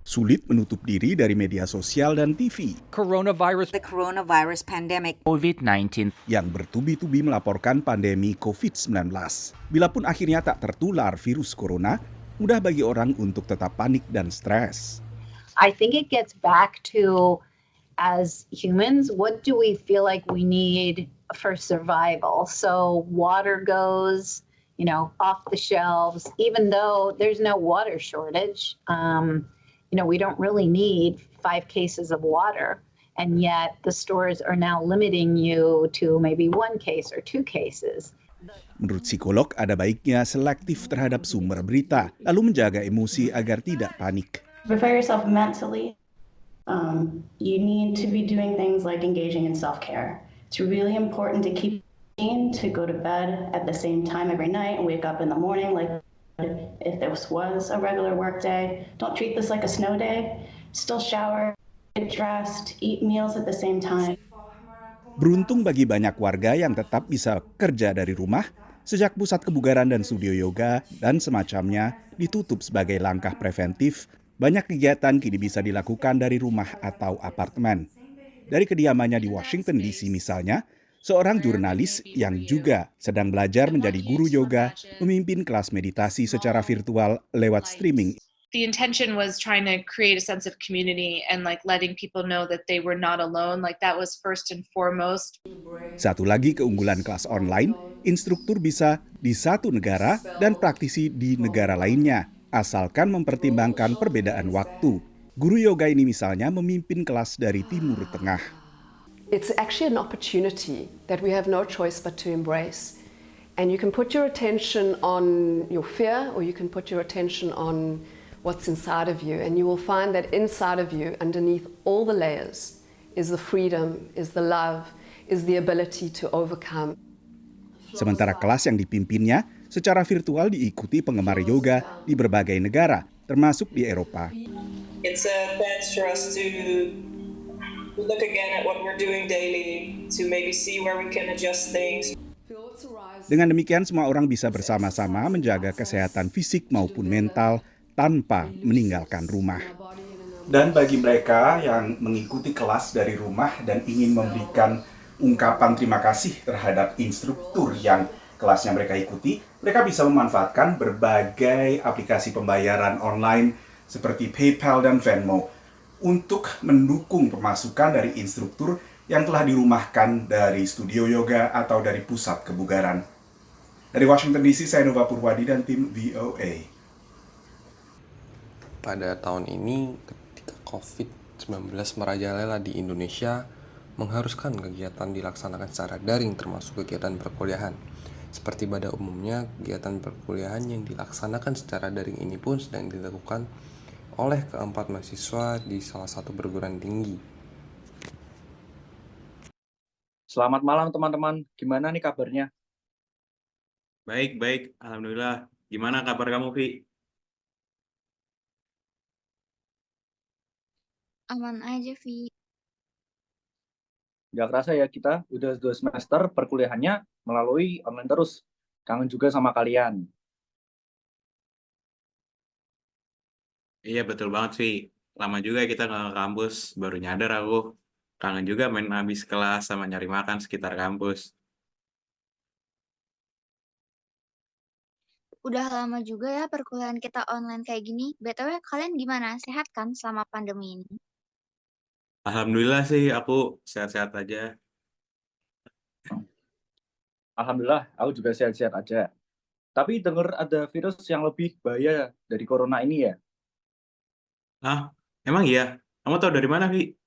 sulit menutup diri dari media sosial dan TV The coronavirus pandemic. COVID-19. yang bertubi-tubi melaporkan pandemi COVID-19. Bila pun akhirnya tak tertular virus corona, mudah bagi orang untuk tetap panik dan stres. I think it gets back to, as humans, what do we feel like we need for survival? So water goes, off the shelves, even though there's no water shortage. We don't really need 5 cases of water. And yet the stores are now limiting you to maybe 1 case or 2 cases. Menurut psikolog, ada baiknya selektif terhadap sumber berita, lalu menjaga emosi agar tidak panik. Prepare yourself mentally. You need to be doing things like engaging in self-care. It's really important to keep to go to bed at the same time every night and wake up in the morning like if this was a regular work day. Don't treat this like a snow day. Still shower, get dressed, eat meals at the same time. Beruntung bagi banyak warga yang tetap bisa kerja dari rumah, sejak pusat kebugaran dan studio yoga dan semacamnya ditutup sebagai langkah preventif, banyak kegiatan kini bisa dilakukan dari rumah atau apartemen. Dari kediamannya di Washington DC misalnya, seorang jurnalis yang juga sedang belajar menjadi guru yoga memimpin kelas meditasi secara virtual lewat streaming. The intention was trying to create a sense of community and letting people know that they were not alone. That was first and foremost. Satu lagi keunggulan kelas online, instruktur bisa di satu negara dan praktisi di negara lainnya, asalkan mempertimbangkan perbedaan waktu. Guru yoga ini misalnya memimpin kelas dari Timur Tengah. It's actually an opportunity that we have no choice but to embrace. And you can put your attention on your fear, or you can put your attention on what's inside of you. And you will find that inside of you, underneath all the layers, is the freedom, is the love, is the ability to overcome. Sementara kelas yang dipimpinnya secara virtual diikuti penggemar yoga di berbagai negara, termasuk di Eropa. It's a chance for us to look again at what we're doing daily, to maybe see where we can adjust things. Dengan demikian, semua orang bisa bersama-sama menjaga kesehatan fisik maupun mental tanpa meninggalkan rumah. Dan bagi mereka yang mengikuti kelas dari rumah dan ingin memberikan ungkapan terima kasih terhadap instruktur yang kelasnya mereka ikuti, mereka bisa memanfaatkan berbagai aplikasi pembayaran online seperti PayPal dan Venmo untuk mendukung pemasukan dari instruktur yang telah dirumahkan dari studio yoga atau dari pusat kebugaran. Dari Washington DC, saya Nova Purwadi dan tim VOA. Pada tahun ini, ketika COVID-19 merajalela di Indonesia, mengharuskan kegiatan dilaksanakan secara daring termasuk kegiatan perkuliahan. Seperti pada umumnya, kegiatan perkuliahan yang dilaksanakan secara daring ini pun sedang dilakukan oleh keempat mahasiswa di salah satu perguruan tinggi. Selamat malam teman-teman, gimana nih kabarnya? Baik, Alhamdulillah. Gimana kabar kamu, Vi? Aman aja, Vi. Gak kerasa ya, kita udah 2 semester perkuliahannya melalui online terus. Kangen juga sama kalian. Iya, betul banget, Vi. Lama juga kita nggak ke kampus, baru nyadar aku. Kangen juga main habis kelas sama nyari makan sekitar kampus. Udah lama juga ya perkuliahan kita online kayak gini. BTW, kalian gimana? Sehat kan selama pandemi ini? Alhamdulillah sih, aku sehat-sehat aja. Alhamdulillah, aku juga sehat-sehat aja. Tapi denger ada virus yang lebih bahaya dari corona ini ya? Hah? Emang iya? Kamu tahu dari mana, Vi?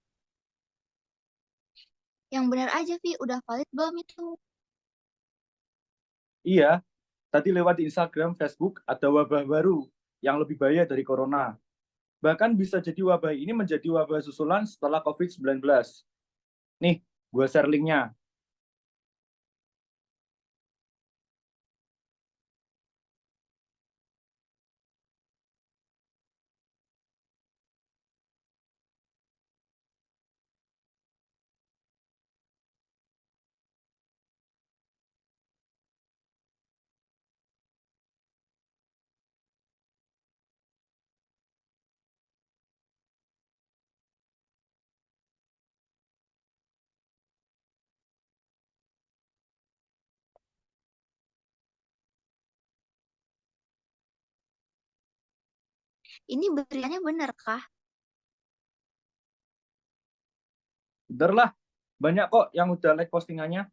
Yang benar aja, Vi. Udah valid belum itu? Iya, tadi lewat di Instagram, Facebook, ada wabah baru yang lebih bahaya dari corona. Bahkan bisa jadi wabah ini menjadi wabah susulan setelah COVID-19. Nih, gue share linknya. Ini beritanya benar kah? Bener lah, banyak kok yang udah like postingannya.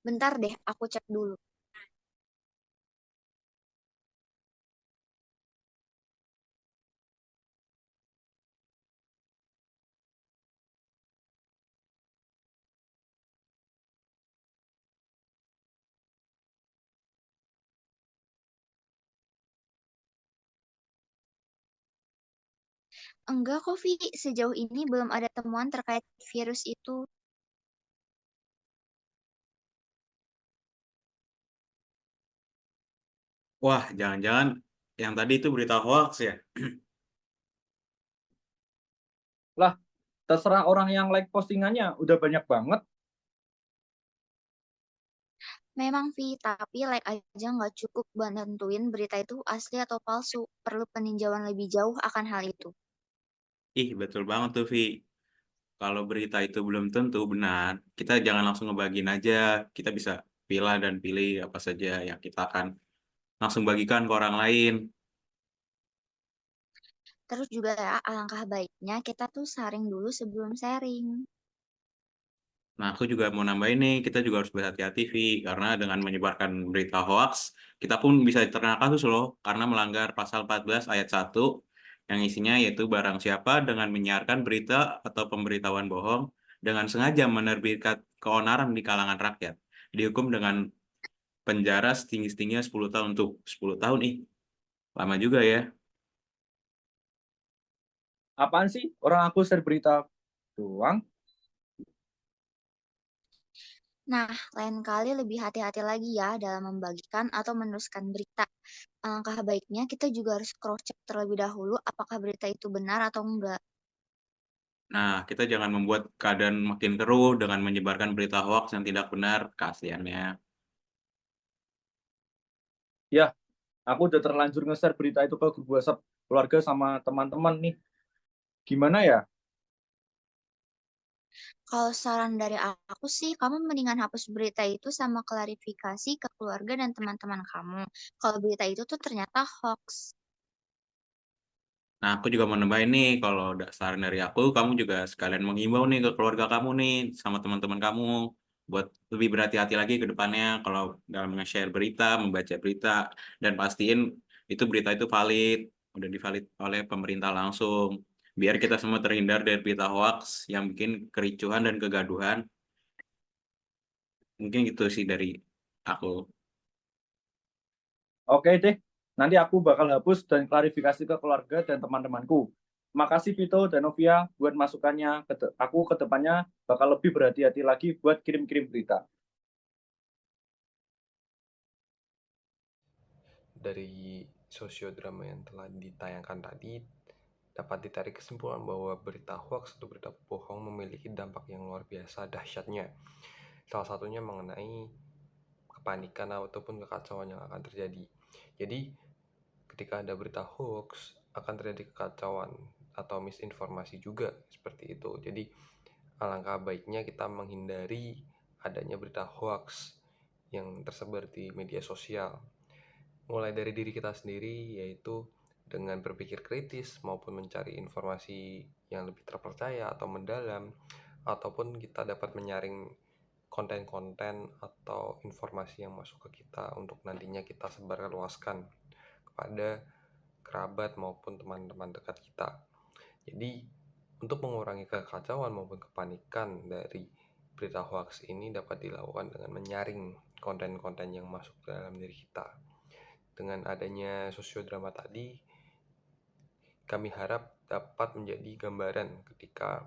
Bentar deh, aku cek dulu. Enggak kok, Vi. Sejauh ini belum ada temuan terkait virus itu. Wah, jangan-jangan yang tadi itu berita hoax ya? Lah, terserah orang yang like postingannya, udah banyak banget. Memang, Vi, tapi like aja nggak cukup buat nentuin berita itu asli atau palsu. Perlu peninjauan lebih jauh akan hal itu. Ih, betul banget tuh, Vi. Kalau berita itu belum tentu benar, kita jangan langsung ngebagiin aja. Kita bisa pilih dan pilih apa saja yang kita akan langsung bagikan ke orang lain. Terus juga ya, alangkah baiknya kita tuh saring dulu sebelum sharing. Nah, aku juga mau nambahin nih, kita juga harus berhati-hati, Vi, karena dengan menyebarkan berita hoax, kita pun bisa terkena kasus loh, karena melanggar pasal 14 ayat 1, yang isinya yaitu barang siapa dengan menyiarkan berita atau pemberitahuan bohong, dengan sengaja menerbitkan keonaran di kalangan rakyat, dihukum dengan penjara setinggi-tingginya 10 tahun tuh. 10 tahun ih, lama juga ya. Apaan sih? Orang aku share berita doang. Nah, lain kali lebih hati-hati lagi ya dalam membagikan atau meneruskan berita. Alangkah baiknya kita juga harus cross-check terlebih dahulu apakah berita itu benar atau enggak. Nah, kita jangan membuat keadaan makin keruh dengan menyebarkan berita hoax yang tidak benar, kasihannya. Ya, aku udah terlanjur nge-share berita itu ke grup WhatsApp keluarga sama teman-teman nih. Gimana ya? Kalau saran dari aku sih, kamu mendingan hapus berita itu sama klarifikasi ke keluarga dan teman-teman kamu. Kalau berita itu tuh ternyata hoax. Nah, aku juga mau nambahin nih, kalau saran dari aku, kamu juga sekalian menghimbau nih ke keluarga kamu nih, sama teman-teman kamu, buat lebih berhati-hati lagi ke depannya kalau dalam nge-share berita, membaca berita, dan pastiin itu berita itu valid, udah divalid oleh pemerintah langsung, biar kita semua terhindar dari berita hoax yang bikin kericuhan dan kegaduhan. Mungkin gitu sih dari aku. Oke deh, nanti aku bakal hapus dan klarifikasi ke keluarga dan teman-temanku. Makasih Vito dan Novia buat masukannya. Aku ke depannya bakal lebih berhati-hati lagi buat kirim-kirim berita. Dari sosiodrama yang telah ditayangkan tadi, dapat ditarik kesimpulan bahwa berita hoax atau berita bohong memiliki dampak yang luar biasa dahsyatnya. Salah satunya mengenai kepanikan ataupun kekacauan yang akan terjadi. Jadi, ketika ada berita hoax, akan terjadi kekacauan atau misinformasi juga seperti itu. Jadi, alangkah baiknya kita menghindari adanya berita hoax yang tersebar di media sosial. Mulai dari diri kita sendiri, yaitu dengan berpikir kritis maupun mencari informasi yang lebih terpercaya atau mendalam, ataupun kita dapat menyaring konten-konten atau informasi yang masuk ke kita untuk nantinya kita sebarluaskan kepada kerabat maupun teman-teman dekat kita. Jadi, untuk mengurangi kekacauan maupun kepanikan dari berita hoax ini dapat dilakukan dengan menyaring konten-konten yang masuk ke dalam diri kita. Dengan adanya sosiodrama tadi, kami harap dapat menjadi gambaran ketika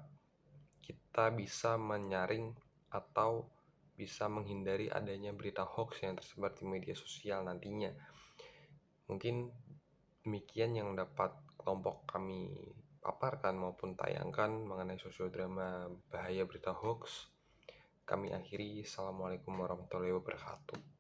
kita bisa menyaring atau bisa menghindari adanya berita hoax yang tersebar di media sosial nantinya. Mungkin demikian yang dapat kelompok kami paparkan maupun tayangkan mengenai sosiodrama bahaya berita hoax. Kami akhiri. Assalamualaikum warahmatullahi wabarakatuh.